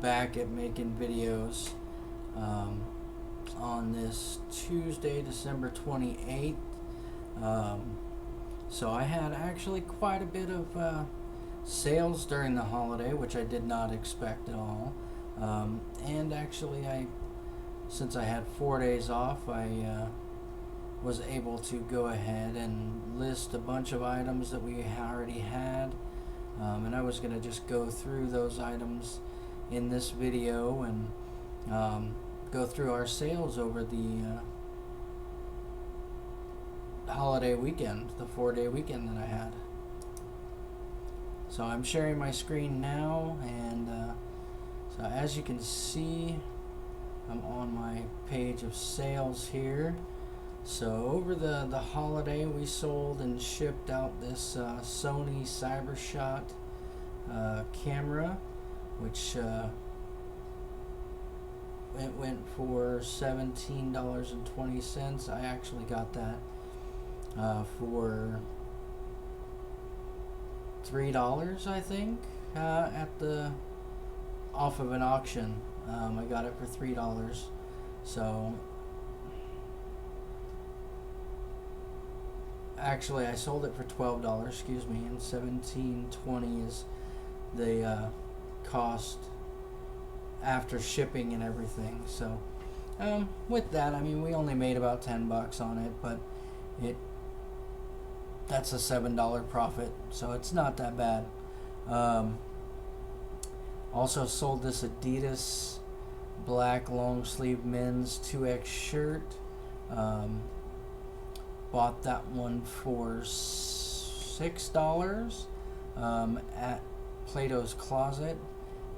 back at making videos on this Tuesday, December 28th. So I had actually quite a bit of sales during the holiday, which I did not expect at all. And actually, since I had 4 days off, I was able to go ahead and list a bunch of items that we already had. And I was going to just go through those items in this video and go through our sales over the holiday weekend, the 4-day weekend that I had. So I'm sharing my screen now, and so as you can see, I'm on my page of sales here. So over the holiday, we sold and shipped out this Sony CyberShot camera, which it went for $17.20. I actually got that for $3, I think, off of an auction. I got it for $3. So actually, I sold it for $12, excuse me, and $17.20 is the cost after shipping and everything. So with that, I mean, we only made about $10 on it, but that's a $7 profit, so it's not that bad. Also sold this Adidas black long sleeve men's 2X shirt. Bought that one for $6 at Plato's Closet.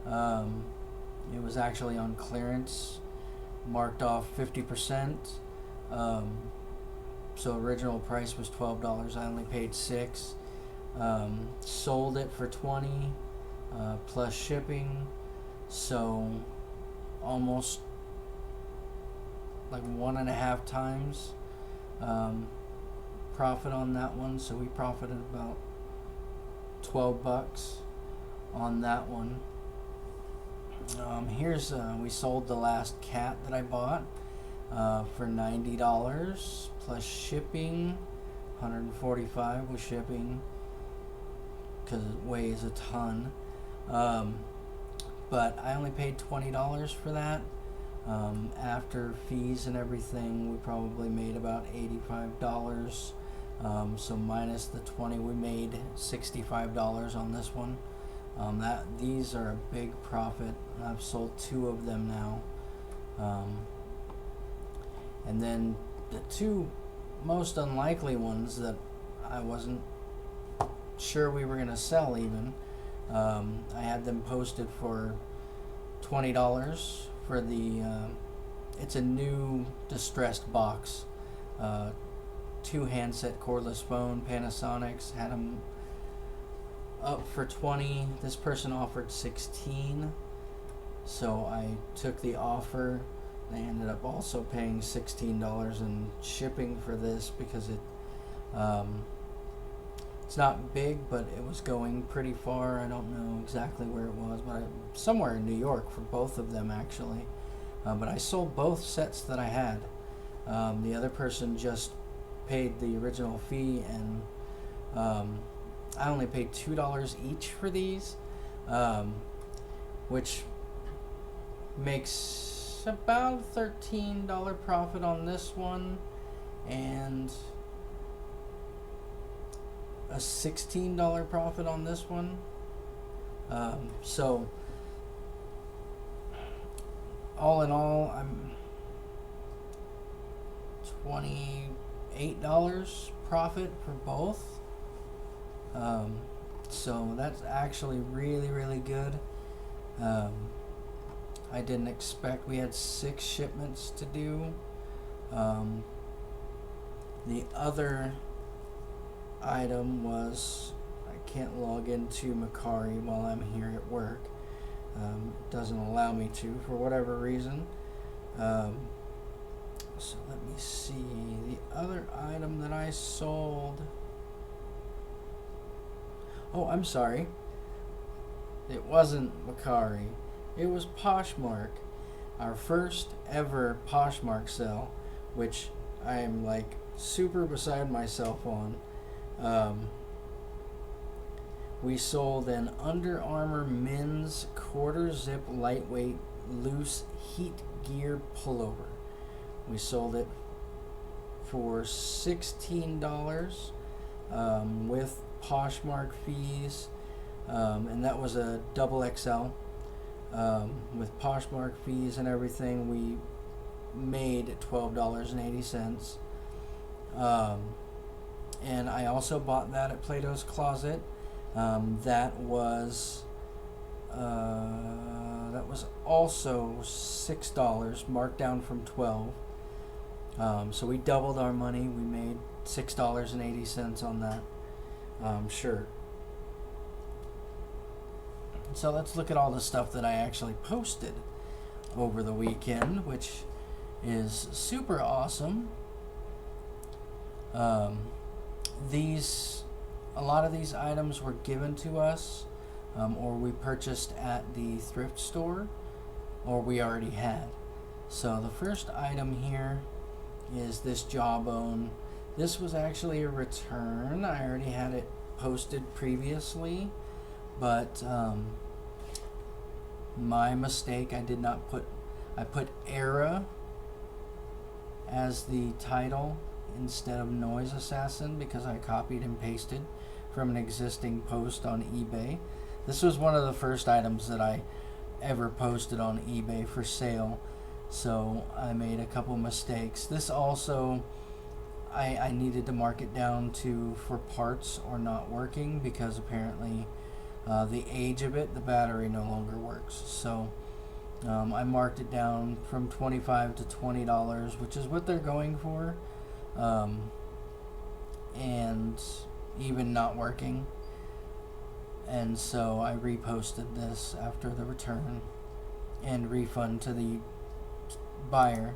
It was actually on clearance, marked off 50%. So original price was $12. I only paid $6. Sold it for $20 plus shipping. So almost like 1.5 times profit on that one. So we profited about $12 on that one. We sold the last cat that I bought for $90 plus shipping, $145 with shipping because it weighs a ton. But I only paid $20 for that. After fees and everything, we probably made about $85. So minus the 20, we made $65 on this one. These are a big profit. I've sold 2 of them now. And then the 2 most unlikely ones that I wasn't sure we were going to sell even, I had them posted for $20 for the, it's a new distressed box. 2 handset cordless phone, Panasonic's, had them up for $20. This person offered $16, so I took the offer. I ended up also paying $16 in shipping for this because it's not big, but it was going pretty far. I don't know exactly where it was, but somewhere in New York for both of them actually. But I sold both sets that I had. The other person just paid the original fee, and I only paid $2 each for these, which makes about $13 profit on this one and a $16 profit on this one. So all in all, I'm $28 profit for both. So that's actually really, really good. I didn't expect, we had 6 shipments to do. The other item was, I can't log into Mercari while I'm here at work. It doesn't allow me to for whatever reason. So let me see, the other item that I sold, oh, I'm sorry, it wasn't Mercari. It was Poshmark, our first ever Poshmark sale, which I am like super beside myself on. Um, we sold an Under Armour men's quarter zip lightweight loose heat gear pullover. We sold it for $16 with Poshmark fees, and that was a double XL. With Poshmark fees and everything, we made $12.80. And I also bought that at Plato's Closet. That was also $6, marked down from $12. So we doubled our money. We made $6.80 on that shirt. So let's look at all the stuff that I actually posted over the weekend, which is super awesome. A lot of these items were given to us, or we purchased at the thrift store, or we already had. So the first item here is this Jawbone. This was actually a return. I already had it posted previously, but my mistake, I put Era as the title instead of Noise Assassin because I copied and pasted from an existing post on eBay. This was one of the first items that I ever posted on eBay for sale, so I made a couple mistakes. This also, I needed to mark it down to for parts or not working because apparently the age of it, the battery no longer works. So I marked it down from $25 to $20, which is what they're going for, and even not working. And so I reposted this after the return and refund to the buyer.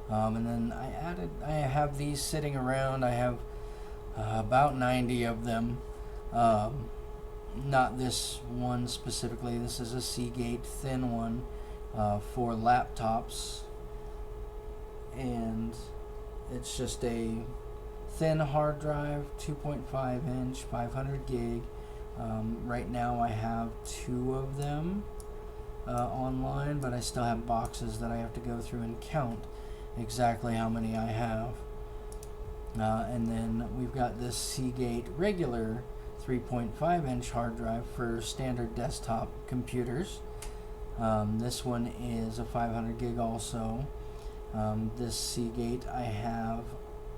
And then I have these sitting around. I have about 90 of them. Not this one specifically. This is a Seagate thin one for laptops. And it's just a thin hard drive, 2.5 inch, 500 gig. Right now I have 2 of them online, but I still have boxes that I have to go through and count exactly how many I have. And then we've got this Seagate regular 3.5 inch hard drive for standard desktop computers. This one is a 500 gig also. This Seagate, I have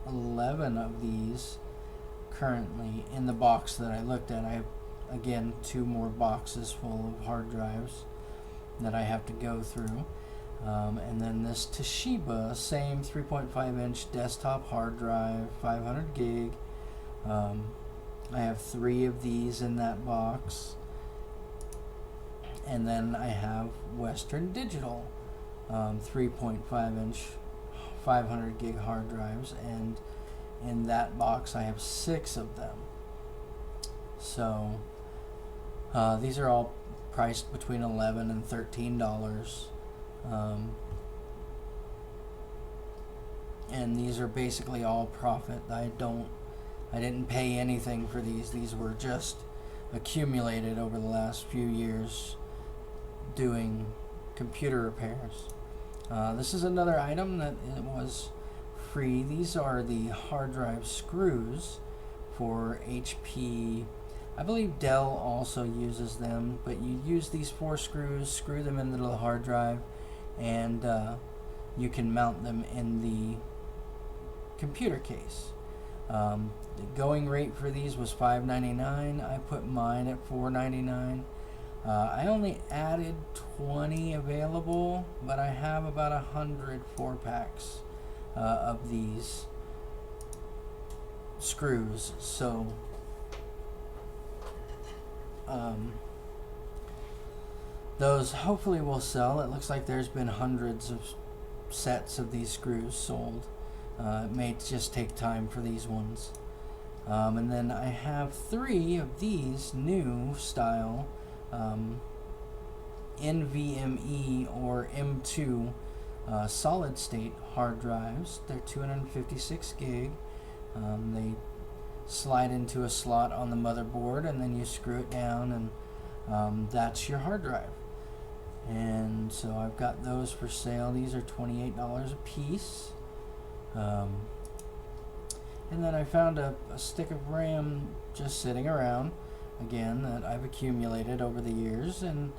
11 of these currently in the box that I looked at. I have, again, 2 more boxes full of hard drives that I have to go through. And then this Toshiba, same 3.5 inch desktop hard drive, 500 gig. I have 3 of these in that box. And then I have Western Digital, 3.5 inch, 500 gig hard drives. And in that box I have 6 of them. So these are all priced between $11 and $13. And these are basically all profit. I didn't pay anything for these. These were just accumulated over the last few years doing computer repairs. This is another item that it was free. These are the hard drive screws for HP. I believe Dell also uses them, but you use these 4 screws, screw them into the hard drive, and you can mount them in the computer case. The going rate for these was $5.99. I put mine at $4.99. I only added 20 available, but I have about 100 4-packs of these screws. So those hopefully will sell. It looks like there's been hundreds of sets of these screws sold. It may just take time for these ones. And then I have 3 of these new style NVMe or M2 solid state hard drives. They're 256 gig. They slide into a slot on the motherboard, and then you screw it down, and that's your hard drive. And so I've got those for sale. These are $28 a piece. And then I found a stick of RAM just sitting around, again, that I've accumulated over the years, and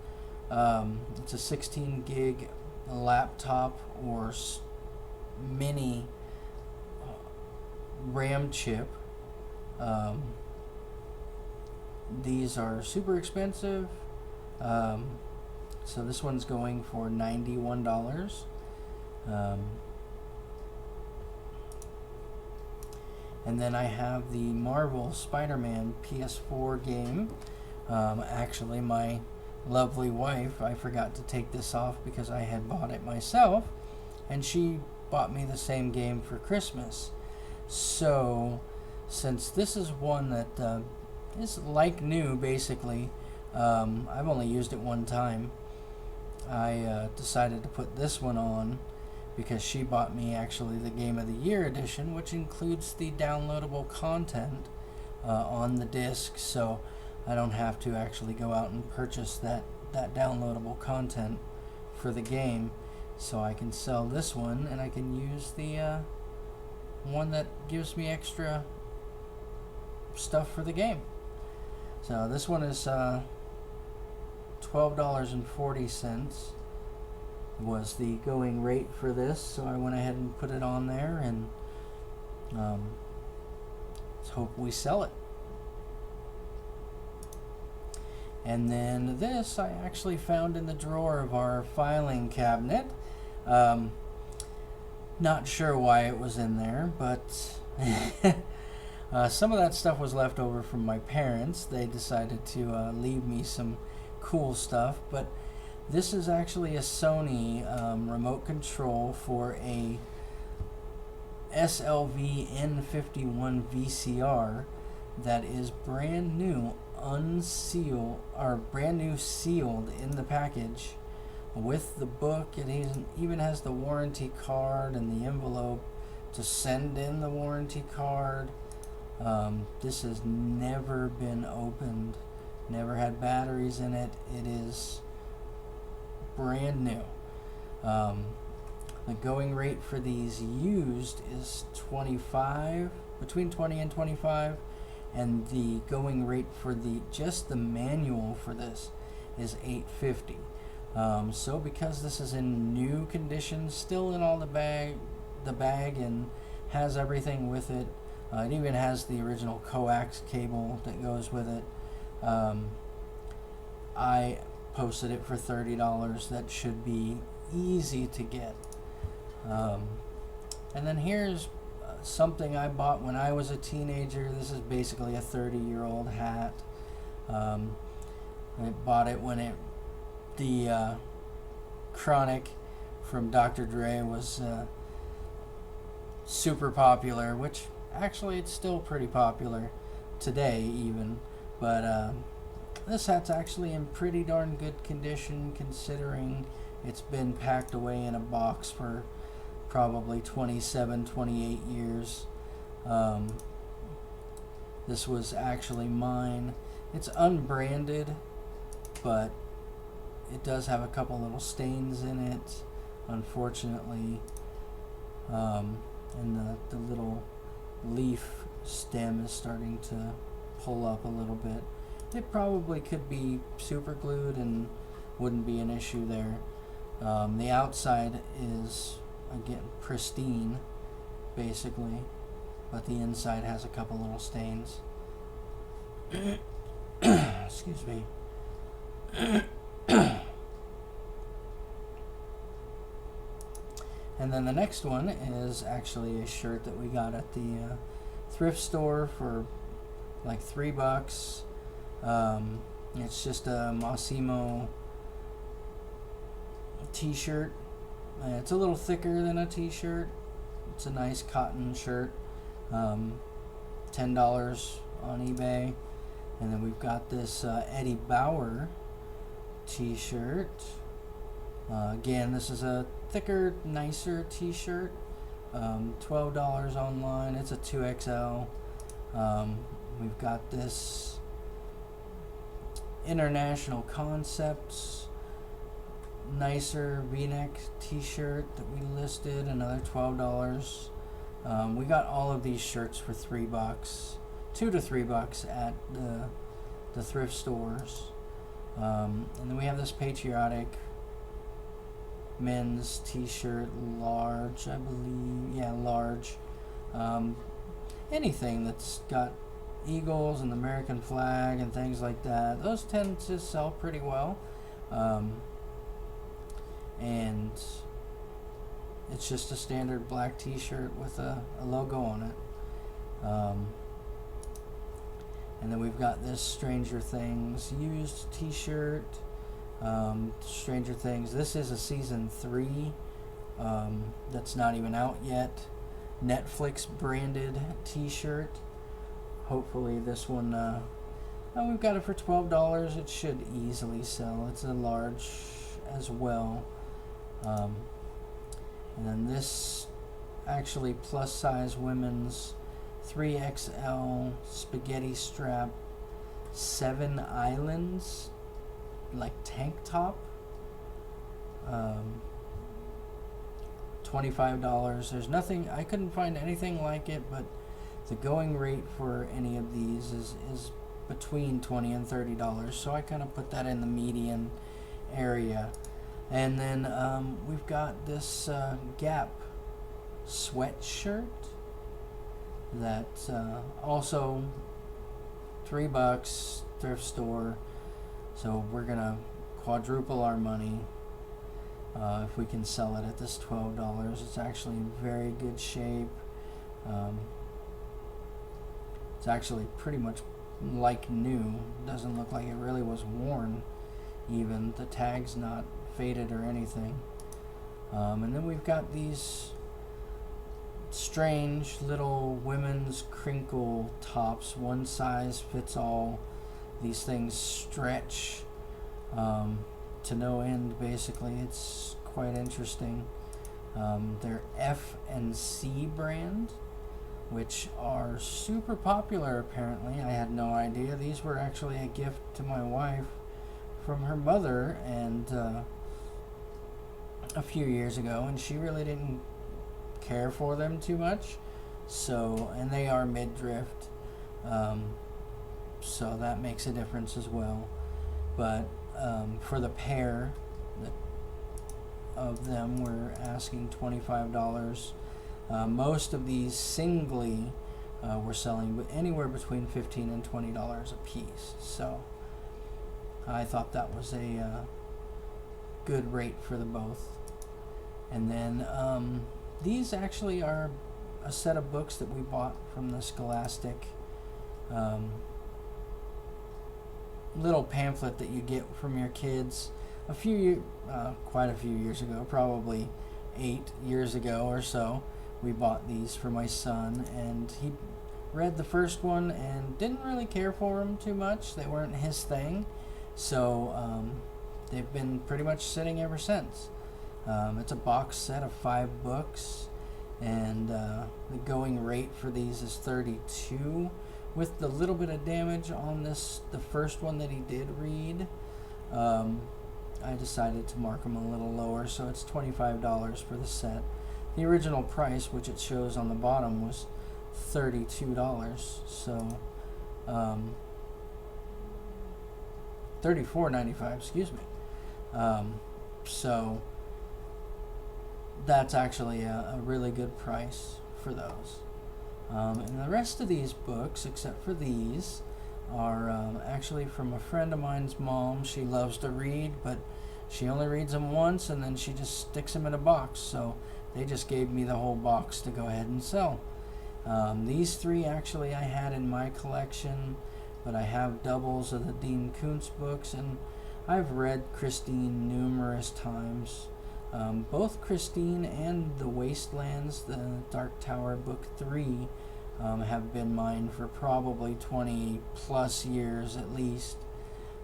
it's a 16 gig laptop or mini RAM chip. These are super expensive. So this one's going for $91. And then I have the Marvel Spider-Man PS4 game. Actually, my lovely wife, I forgot to take this off because I had bought it myself, and she bought me the same game for Christmas. So, since this is one that is like new, basically, I've only used it one time. I decided to put this one on because she bought me actually the Game of the Year edition, which includes the downloadable content on the disc, so I don't have to actually go out and purchase that downloadable content for the game. So I can sell this one, and I can use the one that gives me extra stuff for the game. So this one is $12.40 was the going rate for this, so I went ahead and put it on there, and let's hope we sell it. And then this I actually found in the drawer of our filing cabinet. Not sure why it was in there, but some of that stuff was left over from my parents. They decided to leave me some cool stuff, but this is actually a Sony remote control for a SLV N51 VCR that is brand new, unsealed, or brand new sealed in the package with the book. It even has the warranty card and the envelope to send in the warranty card. This has never been opened, never had batteries in it. It is brand new. The going rate for these used is between 20 and 25, and the going rate for just the manual for this is $8.50. So because this is in new condition, still in all the bag, and has everything with it, it even has the original coax cable that goes with it. I posted it for $30. That should be easy to get. And then here's something I bought when I was a teenager. This is basically a 30-year-old hat. I bought it when the Chronic from Dr. Dre was super popular, which actually it's still pretty popular today even, but this hat's actually in pretty darn good condition considering it's been packed away in a box for probably 27, 28 years. This was actually mine. It's unbranded, but it does have a couple little stains in it, unfortunately. And the little leaf stem is starting to pull up a little bit. It probably could be super glued and wouldn't be an issue there. The outside is, again, pristine, basically, but the inside has a couple little stains. Excuse me. And then the next one is actually a shirt that we got at the thrift store for like $3. It's just a Massimo t-shirt. It's a little thicker than a t-shirt. It's a nice cotton shirt. $10 on eBay. And then we've got this Eddie Bauer t-shirt. Again, this is a thicker, nicer t-shirt. $12 online. It's a 2XL. We've got this International Concepts nicer v-neck t-shirt that we listed, another $12. We got all of these shirts for $3, $2 to $3 at the thrift stores. And then we have this patriotic men's t-shirt, large, I believe. Yeah, large. Anything that's got eagles and the American flag and things like that, those tend to sell pretty well. And it's just a standard black t-shirt with a logo on it. And then we've got this Stranger Things used t-shirt. Stranger Things, this is a season 3 that's not even out yet. Netflix branded t-shirt. Hopefully this one, we've got it for $12. It should easily sell. It's a large as well. And then this actually plus size women's 3XL spaghetti strap 7 Islands like tank top, $25. There's nothing, I couldn't find anything like it, but the going rate for any of these is between $20 and $30, so I kind of put that in the median area. And then we've got this Gap sweatshirt that also $3, thrift store. So we're gonna quadruple our money if we can sell it at this $12. It's actually in very good shape. It's actually pretty much like new. Doesn't look like it really was worn even. The tag's not faded or anything. And then we've got these strange little women's crinkle tops. One size fits all. These things stretch to no end, basically. It's quite interesting. They're F and C brand, which are super popular apparently. I had no idea. These were actually a gift to my wife from her mother and a few years ago, and she really didn't care for them too much. So, and they are mid-drift, so that makes a difference as well. But for the pair of them, we're asking $25. Most of these singly we're selling anywhere between $15 and $20 a piece. So I thought that was a good rate for the both. And then these actually are a set of books that we bought from the Scholastic little pamphlet that you get from your kids quite a few years ago, probably 8 years ago or so. We bought these for my son, and he read the first one and didn't really care for them too much. They weren't his thing, so they've been pretty much sitting ever since. It's a box set of 5 books, and the going rate for these is $32. With the little bit of damage on this, the first one that he did read, I decided to mark them a little lower, so it's $25 for the set. The original price, which it shows on the bottom, was $32, so $34.95, excuse me. So that's actually a really good price for those. And the rest of these books, except for these, are actually from a friend of mine's mom. She loves to read, but she only reads them once, and then she just sticks them in a box. So they just gave me the whole box to go ahead and sell. These 3 actually I had in my collection, but I have doubles of the Dean Koontz books, and I've read Christine numerous times. Both Christine and The Wastelands, the Dark Tower Book 3, have been mine for probably 20 plus years at least.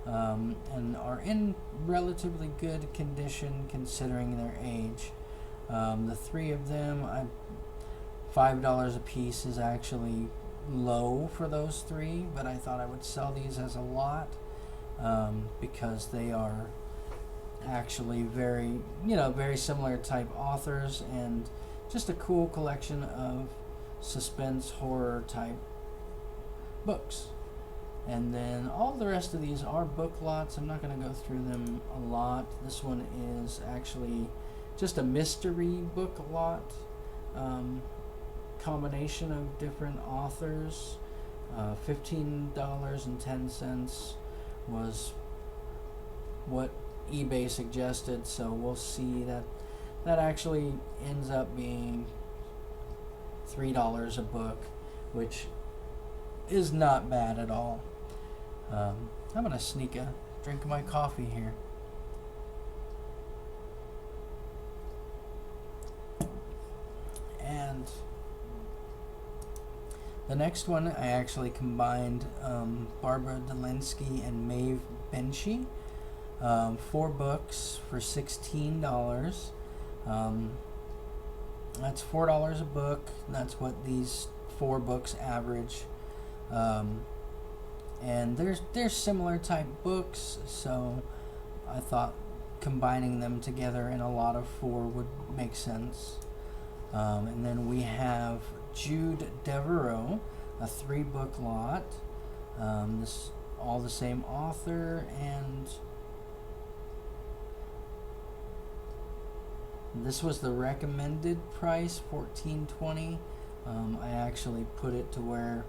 and are in relatively good condition considering their age. The three of them, $5 a piece is actually low for those three, but I thought I would sell these as a lot because they are actually very similar type authors, and just a cool collection of suspense horror type books. And then all the rest of these are book lots. I'm not going to go through them a lot. This one is actually just a mystery book lot, combination of different authors. $15.10 was what eBay suggested, so we'll see that actually ends up being $3 a book, which is not bad at all. I'm gonna sneak a drink of my coffee here. And the next one, I actually combined Barbara Delinsky and Maeve Binchy. 4 books for $16. That's $4 a book. That's what these 4 books average. And they're similar type books, so I thought combining them together in a lot of 4 would make sense. And then we have Jude Devereaux, a 3-book lot. This all the same author, and this was the recommended price, $14.20. I actually put it to where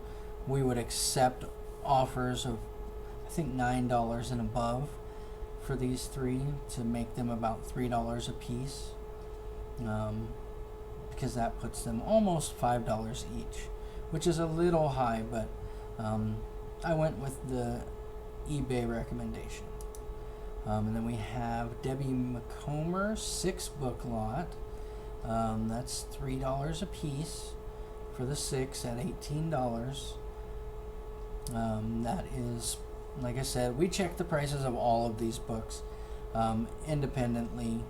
we would accept offers of, I think, $9 and above for these 3 to make them about $3 a piece, because that puts them almost $5 each, which is a little high, but I went with the eBay recommendation. And then we have Debbie McComber, 6-book lot. That's $3 a piece for the 6 at $18. That is, like I said, we checked the prices of all of these books independently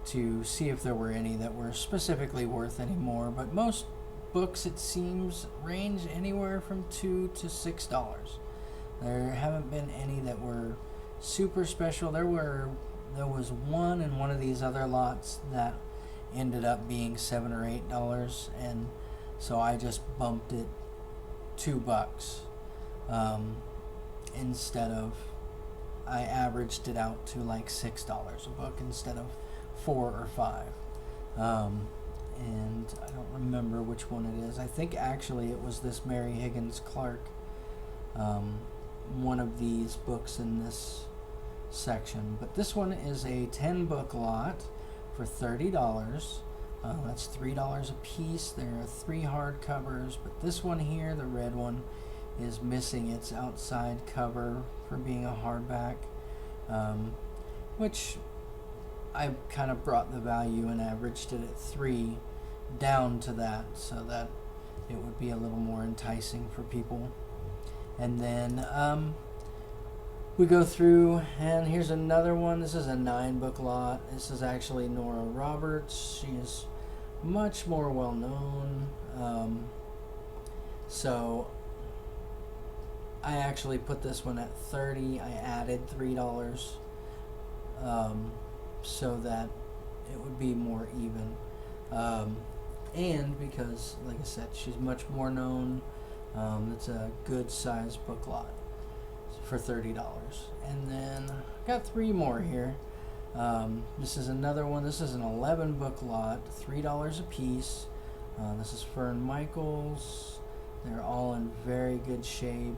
to see if there were any that were specifically worth any more, but most books, it seems, range anywhere from $2 to $6. There haven't been any that were super special. There was one in one of these other lots that ended up being $7 or $8, and so I just bumped it $2 instead of, I averaged it out to like $6 a book instead of $4 or $5. And I don't remember which one it is. I think actually it was this Mary Higgins Clark, one of these books in this section. But this one is a 10-book lot for $30. That's $3 a piece. There are 3 hardcovers, but this one here, the red one, is missing its outside cover for being a hardback, which I kind of brought the value and averaged it at 3 down to that, so that it would be a little more enticing for people. And then we go through, and here's another one. This is a 9-book lot. This is actually Nora Roberts. She is much more well known. So I actually put this one at $30. I added $3 so that it would be more even. And because, like I said, she's much more known, it's a good sized book lot for $30. And then I got 3 more here. This is another one. This is an 11-book lot, $3 a piece. This is Fern Michaels. They're all in very good shape.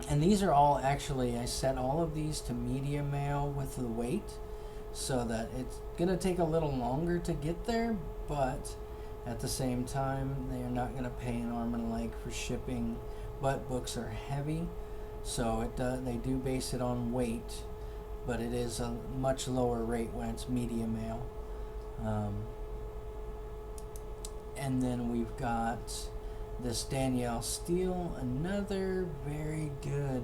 And these are all actually, I set all of these to medium mail with the weight, so that it's going to take a little longer to get there, but at the same time, they are not going to pay an arm and a leg for shipping. But books are heavy, so they do base it on weight, but it is a much lower rate when it's medium mail. And then we've got this Danielle Steele, another very good,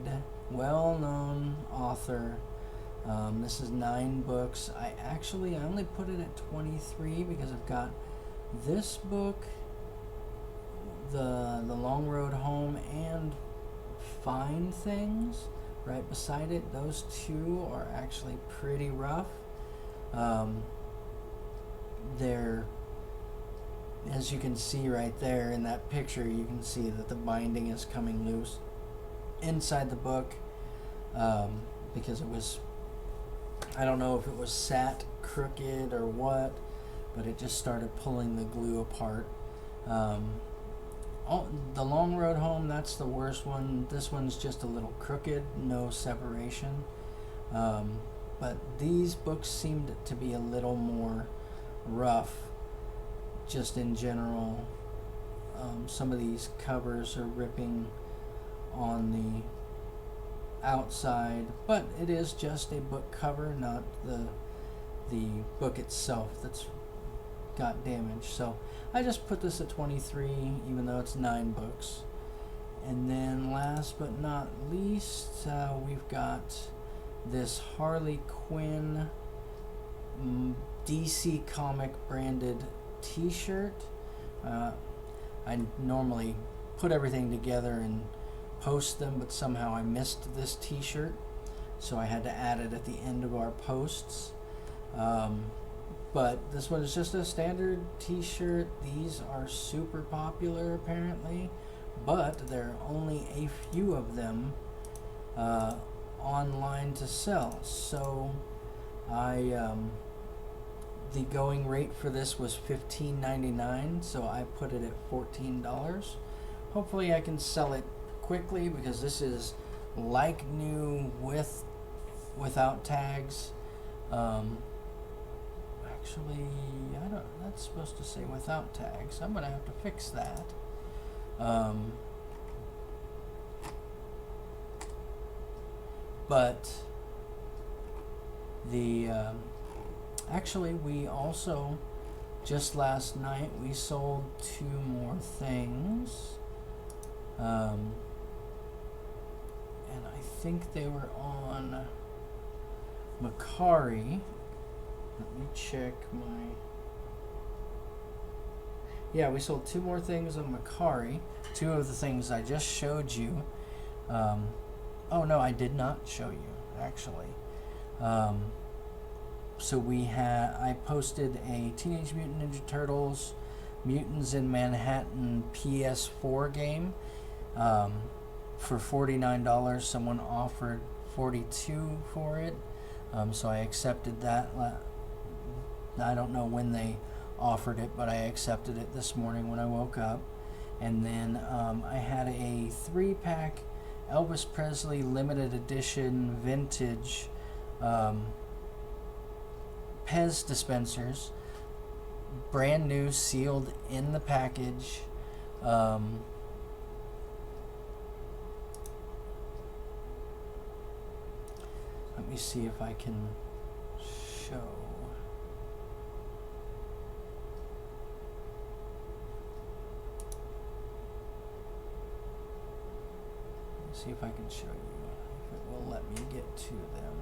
well-known author. This is 9 books. I only put it at 23 because I've got this book, the Long Road Home, and Find Things right beside it. Those two are actually pretty rough. They're, as you can see right there in that picture, you can see that the binding is coming loose inside the book, because it was, I don't know if it was sat crooked or what, but it just started pulling the glue apart. The Long Road Home, that's the worst one. This one's just a little crooked, no separation. But these books seemed to be a little more rough, just in general. Some of these covers are ripping on the outside, but it is just a book cover, not the book itself that's got damage. So I just put this at 23, even though it's 9 books. And then last but not least, we've got this Harley Quinn DC Comic branded t-shirt. I normally put everything together and post them, but somehow I missed this t-shirt, so I had to add it at the end of our posts. But this one is just a standard t-shirt. These are super popular apparently, but there are only a few of them online to sell. So the going rate for this was $15.99, so I put it at $14. Hopefully I can sell it quickly, because this is like new without tags. Actually, that's supposed to say without tags. I'm gonna have to fix that. But the actually, we also, just last night, we sold 2 more things. And I think they were on Mercari. Let me check my... Yeah, we sold 2 more things on Mercari. 2 of the things I just showed you. Oh no, I did not show you, actually. So I posted a Teenage Mutant Ninja Turtles Mutants in Manhattan PS4 game for $49. Someone offered $42 for it, so I accepted that. I don't know when they offered it, but I accepted it this morning when I woke up. And then I had a 3-pack Elvis Presley limited edition vintage Pez dispensers, brand new, sealed in the package. Let me see if I can show. See if I can show you, if it will let me get to them.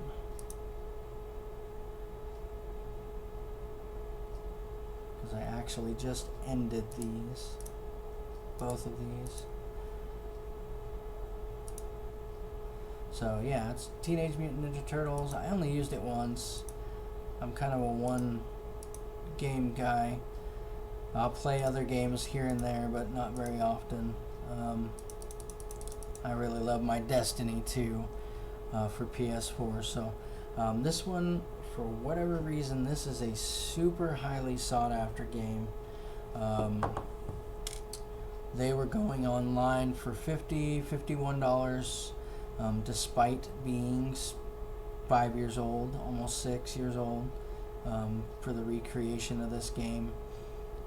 Because I actually just ended these, both of these. So yeah, it's Teenage Mutant Ninja Turtles. I only used it once. I'm kind of a one game guy. I'll play other games here and there, but not very often. I really love my Destiny 2 for PS4. So this one, for whatever reason, this is a super highly sought after game. They were going online for $51, despite being 5 years old, almost 6 years old, for the recreation of this game.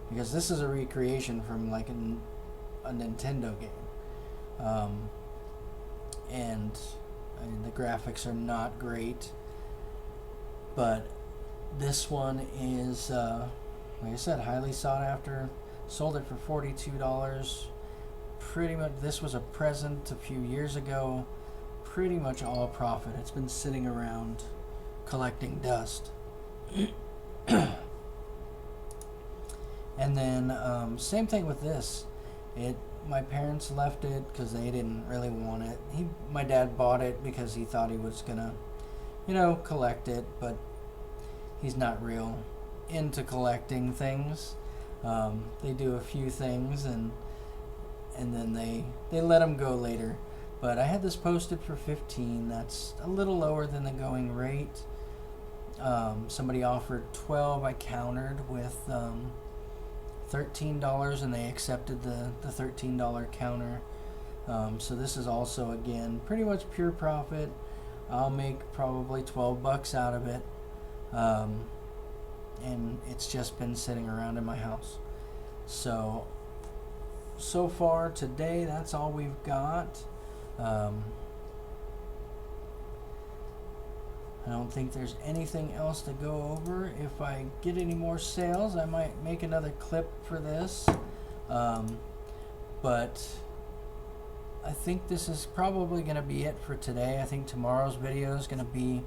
Because this is a recreation from like a Nintendo game. And the graphics are not great, but this one is, like I said, highly sought after. Sold it for $42. pretty much, this was a present a few years ago, pretty much all profit. It's been sitting around collecting dust. And then same thing with this. My parents left it because they didn't really want it. My dad bought it because he thought he was gonna, collect it, but he's not real into collecting things. They do a few things and then they let them go later. But I had this posted for 15. That's a little lower than the going rate. Somebody offered 12. I countered with $13, and they accepted the $13 counter. So this is also, again, pretty much pure profit. I'll make probably $12 out of it. And it's just been sitting around in my house. So far today, that's all we've got. I don't think there's anything else to go over. If I get any more sales, I might make another clip for this. But I think this is probably going to be it for today. I think tomorrow's video is going to be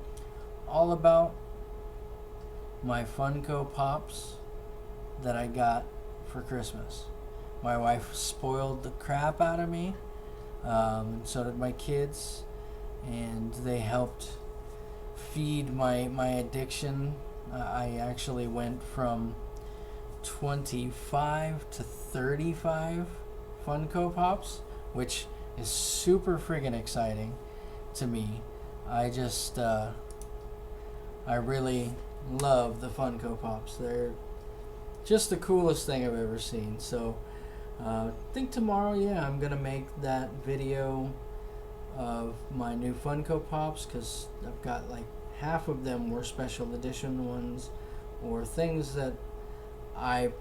all about my Funko Pops that I got for Christmas. My wife spoiled the crap out of me, and so did my kids, and they helped feed my addiction. I actually went from 25 to 35 Funko Pops, which is super friggin' exciting to me. I just I really love the Funko Pops. They're just the coolest thing I've ever seen. So I think tomorrow, I'm gonna make that video of my new Funko Pops, because I've got like half of them were special edition ones, or things that I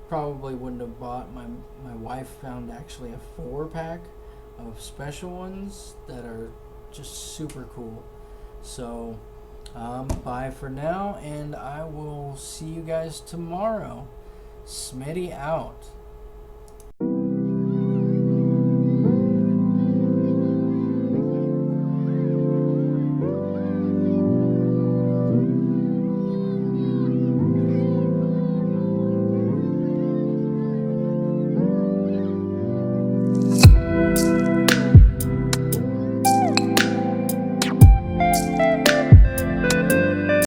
probably wouldn't have bought. My wife found actually a 4-pack of special ones that are just super cool. So bye for now, and I will see you guys tomorrow. Smitty out.